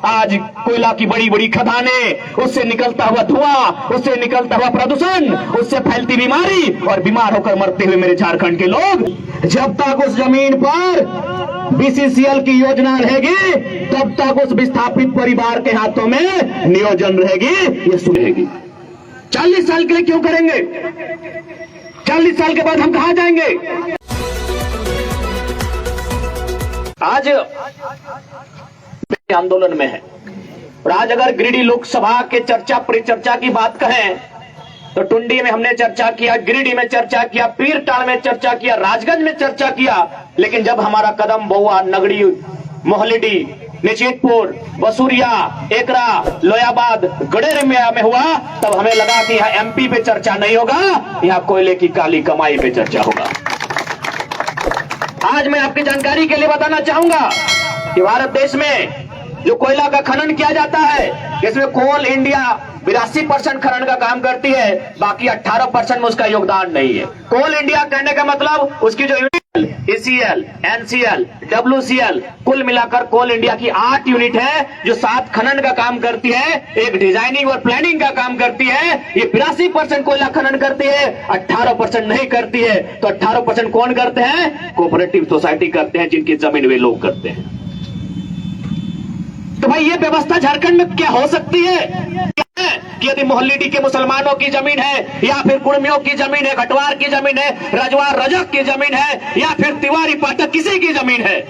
आज कोयला की बड़ी बड़ी खदानें, उससे निकलता हुआ धुआं, उससे निकलता हुआ प्रदूषण, उससे फैलती बीमारी और बीमार होकर मरते हुए मेरे झारखंड के लोग। जब तक उस जमीन पर बीसीसीएल की योजना रहेगी तब तक उस विस्थापित परिवार के हाथों में नियोजन रहेगी, ये सुनेगी। 40 साल के लिए क्यों करेंगे? 40 साल के बाद हम कहां जाएंगे? आज आंदोलन में है और आज अगर गिरिडीह लोकसभा के चर्चा परिचर्चा की बात कहें तो टुंडी में हमने चर्चा किया, गिरिडीह में चर्चा किया, पीरटाल में चर्चा किया, राजगंज में चर्चा किया, लेकिन जब हमारा कदम बहुआ, नगड़ी, मोहलिडी, निचितपुर, बसूरिया, एकरा, लोयाबाद, गडेर में हुआ तब हमें लगा कि यहाँ एमपी पे चर्चा नहीं होगा, यहाँ कोयले की काली कमाई पे चर्चा होगा। आज मैं आपकी जानकारी के लिए बताना चाहूंगा कि भारत देश में जो कोयला का खनन किया जाता है, इसमें कोल इंडिया 82% खनन का काम करती है, बाकी 18% में उसका योगदान नहीं है। कोल इंडिया कहने का मतलब उसकी जो यूनिट ECL, NCL, WCL कुल मिलाकर कोल इंडिया की 8 यूनिट है जो 7 खनन का काम करती है, एक डिजाइनिंग और प्लानिंग का काम करती है। ये 82% कोयला खनन करती है, 18% नहीं करती है। तो 18% कौन करते हैं? कोऑपरेटिव सोसाइटी करते हैं, जिनकी जमीन वे लोग करते हैं। तो भाई ये व्यवस्था झारखंड में क्या हो सकती है कि यदि मोहल्लिडी के मुसलमानों की जमीन है या फिर कुर्मियों की जमीन है, घटवार की जमीन है, रजवार रजक की जमीन है या फिर तिवारी पाठक किसी की जमीन है,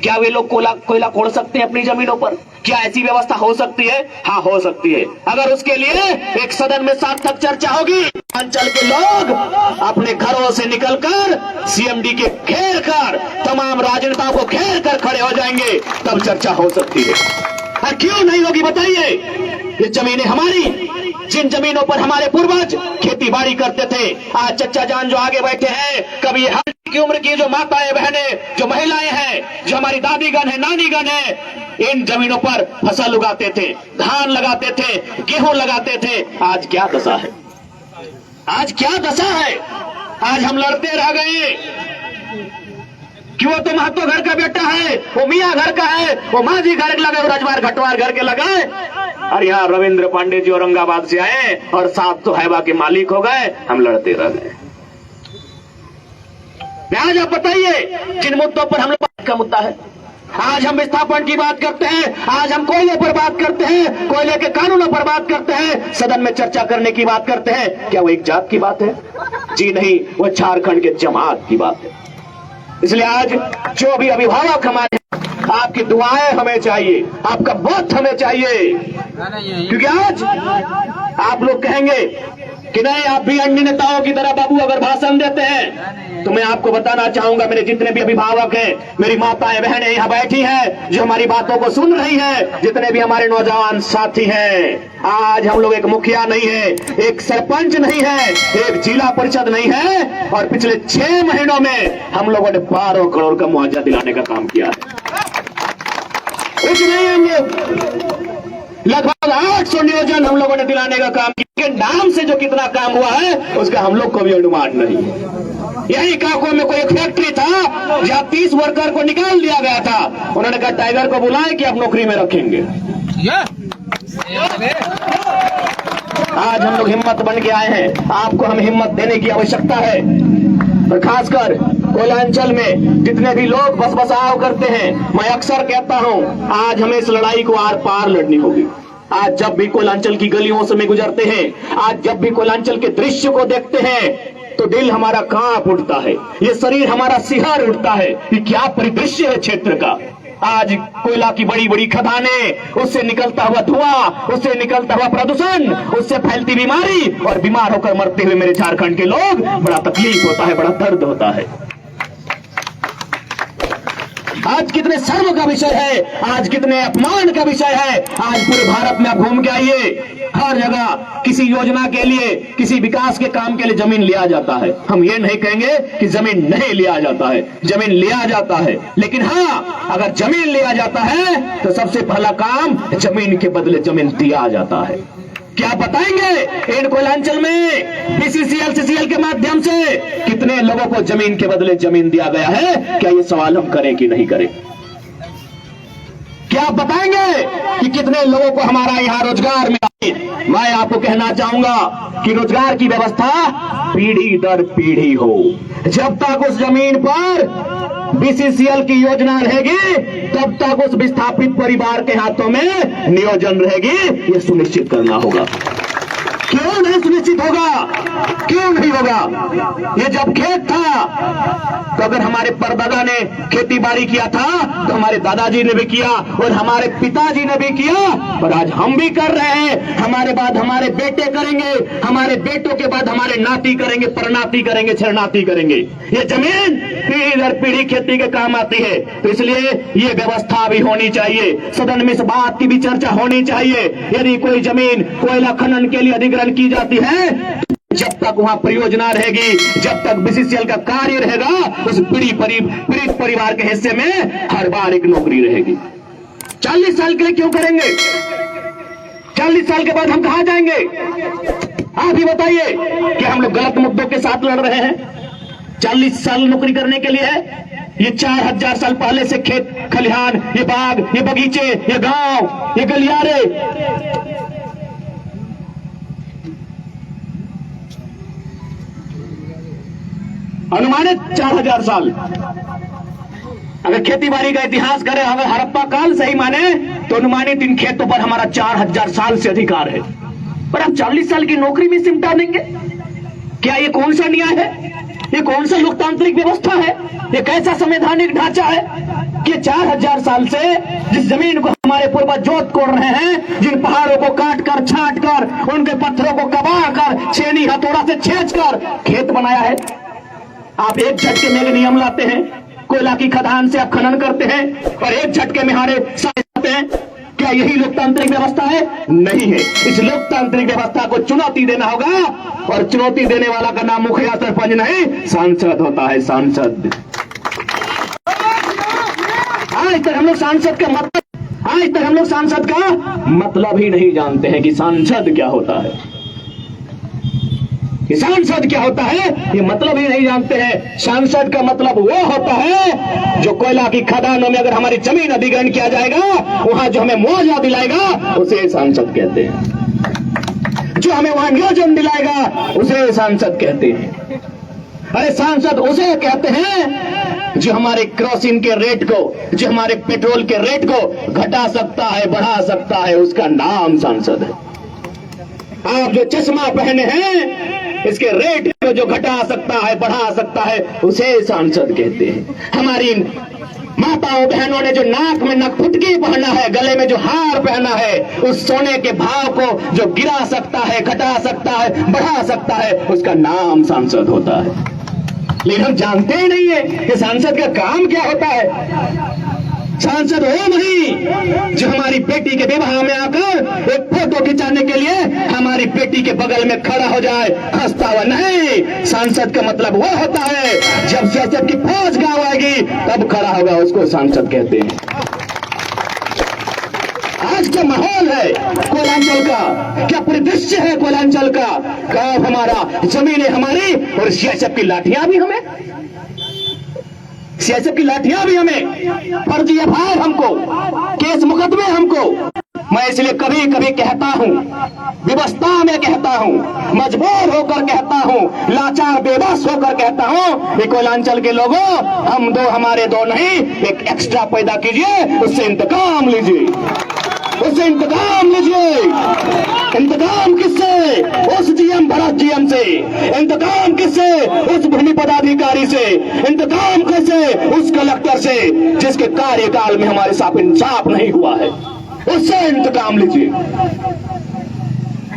क्या वे लोग कोयला खोद सकते हैं अपनी जमीनों पर? क्या ऐसी व्यवस्था हो सकती है? हाँ, हो सकती है। अगर उसके लिए एक सदन में सार्थक चर्चा होगी, अंचल के लोग अपने घरों से निकलकर CMD के घेर कर, तमाम राजनेताओं को घेर कर खड़े हो जाएंगे, तब चर्चा हो सकती है। और क्यों नहीं होगी बताइए? ये जमीनें हमारी, जिन जमीनों पर हमारे पूर्वज खेती बाड़ी करते थे, आज चच्चा जान जो आगे बैठे हैं, कभी हर की उम्र की जो माताएं बहनें, जो महिलाएं हैं, जो हमारी दादीगण है, नानीगण है, इन जमीनों पर फसल उगाते थे, धान लगाते थे, गेहूं लगाते थे। आज क्या दशा है? आज क्या दशा है? आज हम लड़ते रह गए कि वो तो महतो घर का बेटा है, वो मियाँ घर का है, वो माझी घर लगे, वो रजवार घटवार घर के लगे, और यहाँ रविंद्र पांडे जी औरंगाबाद से आए और 700 हैबा के मालिक हो गए। हम लड़ते रह गए। आज आप बताइए जिन मुद्दों पर हम लोग का मुद्दा है, आज हम विस्थापन की बात करते हैं, आज हम कोयले पर बात करते हैं, कोयले के कानूनों पर बात करते हैं, सदन में चर्चा करने की बात करते हैं। क्या वो एक जात की बात है? जी नहीं, वो झारखंड के जमात की बात है। इसलिए आज जो भी अभिभावक हमारे, आपकी दुआएं हमें चाहिए, आपका वोट हमें चाहिए, क्योंकि आज आप लोग कहेंगे कि नहीं, आप भी अन्य नेताओं की तरह बाबू अगर भाषण देते हैं, तो मैं आपको बताना चाहूंगा, मेरे जितने भी अभिभावक हैं, मेरी माताएं बहनें यहाँ बैठी हैं जो हमारी बातों को सुन रही हैं, जितने भी हमारे नौजवान साथी हैं, आज हम लोग एक मुखिया नहीं है, एक सरपंच नहीं है, एक जिला परिषद नहीं है, और पिछले 6 महीनों में हम लोगों ने 12 करोड़ का मुआवजा दिलाने का काम किया है। कुछ नहीं, हम लोग लगभग 800 नियोजन हम लोगों ने दिलाने का काम किया। नाम से जो कितना काम हुआ है उसका हम लोग को भी अनुमान नहीं है। यही काको में कोई एक फैक्ट्री था जहां 30 वर्कर को निकाल दिया गया था, उन्होंने कहा टाइगर को बुलाएं कि आप नौकरी में रखेंगे। आज हम लोग हिम्मत बन के आए हैं, आपको हम हिम्मत देने की आवश्यकता है। और खासकर कोयलांचल में जितने भी लोग बस बसाव करते हैं, मैं अक्सर कहता हूं आज हमें इस लड़ाई को आर पार लड़नी होगी। आज जब भी कोयलांचल की गलियों से में गुजरते हैं, आज जब भी कोयलांचल के दृश्य को देखते हैं, तो दिल हमारा कांप उठता है, ये शरीर हमारा सिहर उठता है कि क्या परिदृश्य है क्षेत्र का। आज कोयला की बड़ी बड़ी खदानें, उससे निकलता हुआ धुआं, उससे निकलता हुआ प्रदूषण, उससे फैलती बीमारी और बीमार होकर मरते हुए मेरे झारखंड के लोग, बड़ा तकलीफ होता है, बड़ा दर्द होता है। आज कितने शर्म का विषय है, आज कितने अपमान का विषय है। आज पूरे भारत में आप घूम के आइए, हर जगह किसी योजना के लिए, किसी विकास के काम के लिए जमीन लिया जाता है। हम ये नहीं कहेंगे कि जमीन नहीं लिया जाता है, जमीन लिया जाता है, लेकिन हाँ, अगर जमीन लिया जाता है तो सबसे पहला काम जमीन के बदले जमीन दिया जाता है। क्या बताएंगे इन कोयलांचल में बीसीसीएल CCL के माध्यम से कितने लोगों को जमीन के बदले जमीन दिया गया है? क्या ये सवाल हम करें कि नहीं करें? क्या आप बताएंगे कि कितने लोगों को हमारा यहाँ रोजगार मिला। मैं आपको कहना चाहूंगा कि रोजगार की व्यवस्था पीढ़ी दर पीढ़ी हो। जब तक उस जमीन पर बीसीसीएल की योजना रहेगी तब तक उस विस्थापित परिवार के हाथों में नियोजन रहेगी, ये सुनिश्चित करना होगा। क्यों नहीं सुनिश्चित होगा? क्यों नहीं होगा? ये जब खेत था तो अगर हमारे परदादा ने खेती बाड़ी किया था तो हमारे दादाजी ने भी किया और हमारे पिताजी ने भी किया और आज हम भी कर रहे हैं। हमारे बाद हमारे बेटे करेंगे, हमारे बेटों के बाद हमारे नाती करेंगे, परनाती करेंगे, छरनाती करेंगे। ये जमीन पीढ़ी दर पीढ़ी खेती के काम आती है। तो इसलिए ये व्यवस्था भी होनी चाहिए, सदन में इस बात की भी चर्चा होनी चाहिए। यदि कोई जमीन कोयला खनन के लिए अधिग्रहण की जाती है, जब तक वहां परियोजना रहेगी, जब तक बीसीसीएल का कार्य रहेगा, उस पीड़ित परिवार के हिस्से में हर बार एक नौकरी रहेगी। 40 साल के लिए क्यों करेंगे? 40 साल के बाद हम कहां जाएंगे? आप ही बताइए कि हम लोग गलत मुद्दों के साथ लड़ रहे हैं। 40 साल नौकरी करने के लिए है? ये 4000 साल पहले से खेत खलिहान, ये बाग, ये बगीचे, ये गांव, ये गलियारे, अनुमानित 4000 साल। अगर खेती बाड़ी का इतिहास करें, अगर हड़प्पा काल सही माने तो अनुमानित इन खेतों पर हमारा 4000 साल से अधिकार है। पर आप 40 साल की नौकरी में सिमटा देंगे? क्या ये कौन सा न्याय है? ये कौन सा लोकतांत्रिक व्यवस्था है? ये कैसा संवैधानिक ढांचा है कि 4000 साल से जिस जमीन को हमारे पूर्वज जोत कोड़ रहे हैं, जिन पहाड़ों को काट कर, छांट कर, उनके पत्थरों को कबाड़ कर, छेनी हथौड़ा से छेंच कर खेत बनाया है, आप एक झटके में नियम लाते हैं, कोयला की खदान से आप खनन करते हैं और एक झटके में हारे जाते हैं। क्या यही लोकतांत्रिक व्यवस्था है? नहीं है। इस लोकतांत्रिक व्यवस्था को चुनौती देना होगा और चुनौती देने वाला का नाम मुखिया सरपंच नहीं, सांसद होता है। सांसद। आज तक हम लोग सांसद का मतलब ही नहीं जानते हैं कि सांसद क्या होता है, सांसद क्या होता है, ये मतलब ही नहीं जानते हैं। सांसद का मतलब वो होता है जो कोयला की खदानों में अगर हमारी जमीन अधिग्रहण किया जाएगा, वहां जो हमें मुआवजा दिलाएगा उसे सांसद कहते हैं। जो हमें वहां नियोजन दिलाएगा उसे सांसद कहते हैं। अरे सांसद उसे कहते हैं जो हमारे केरोसिन के रेट को, जो हमारे पेट्रोल के रेट को घटा सकता है, बढ़ा सकता है, उसका नाम सांसद है। आप जो चश्मा पहने हैं, इसके रेट को जो घटा सकता है, बढ़ा सकता है, उसे सांसद कहते हैं। हमारी माताओं बहनों ने जो नाक में नखफुटकी पहना है, गले में जो हार पहना है, उस सोने के भाव को जो गिरा सकता है, घटा सकता है, बढ़ा सकता है, उसका नाम सांसद होता है। लेकिन हम जानते ही नहीं है कि सांसद का काम क्या होता है। सांसद वो नहीं जो हमारी बेटी के विवाह में आकर एक फोटो खिंचाने के लिए हमारी बेटी के बगल में खड़ा हो जाए, हंसता हुआ नहीं। सांसद का मतलब वो होता है जब सियासत की फौज गाँव आएगी तब खड़ा होगा, उसको सांसद कहते हैं। आज क्या माहौल है कोयलांचल का, क्या परिदृश्य है कोयलांचल का? गांव हमारा, जमीनें हमारी और सियासत की लाठियां भी हमें, सियासत की लाठियां भी हमें, फर्जी एफआईआर हमको, केस मुकदमे हमको। मैं इसलिए कभी कभी कहता हूं, विवशता में कहता हूं, मजबूर होकर कहता हूं, लाचार बेबस होकर कहता हूं कि कोयलांचल के लोगों, हम दो हमारे दो नहीं, एक एक्स्ट्रा पैदा कीजिए, उससे इंतकाम लीजिए, उससे इंतकाम लीजिए। इंतकाम किससे? उस जीएम भरत जीएम से। इंतकाम किससे? उस भूमि पदाधिकारी से। इंतकाम कैसे? उस कलेक्टर से जिसके कार्यकाल में हमारे साथ इंसाफ नहीं हुआ है, उससे इंतकाम लीजिए।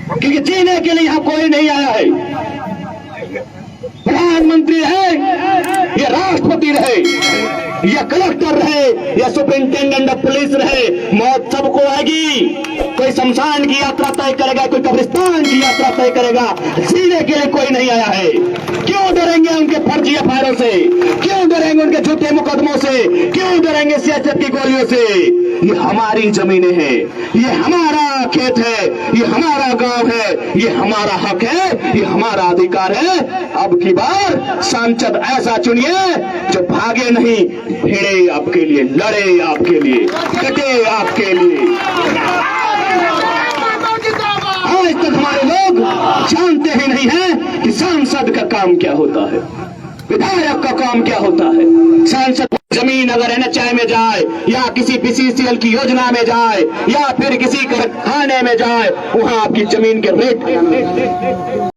क्योंकि जीने के लिए यहां कोई नहीं आया है। प्रधानमंत्री है या राष्ट्रपति रहे या कलेक्टर रहे या सुपरिंटेंडेंट ऑफ पुलिस रहे, मौत सबको आएगी। कोई शमशान की यात्रा तय करेगा, कोई कब्रिस्तान की यात्रा तय करेगा। जीने के लिए कोई नहीं आया है। क्यों डरेंगे उनके फर्जी एफआईआर से? क्यों डरेंगे उनके झूठे मुकदमों से? क्यों डरेंगे सियासत की गोलियों से? ये हमारी जमीनें हैं, ये हमारा खेत है, ये हमारा गांव है, ये हमारा हक है, ये हमारा अधिकार है। अब की बार सांसद ऐसा चुनिए जो भागे नहीं, भिड़े आपके लिए, लड़े आपके लिए, कटे आपके लिए। काम क्या होता है, विधायक का काम क्या होता है। सांसद जमीन अगर NHI में जाए या किसी PCCL की योजना में जाए या फिर किसी कारखाने में जाए, वहां आपकी जमीन के रेट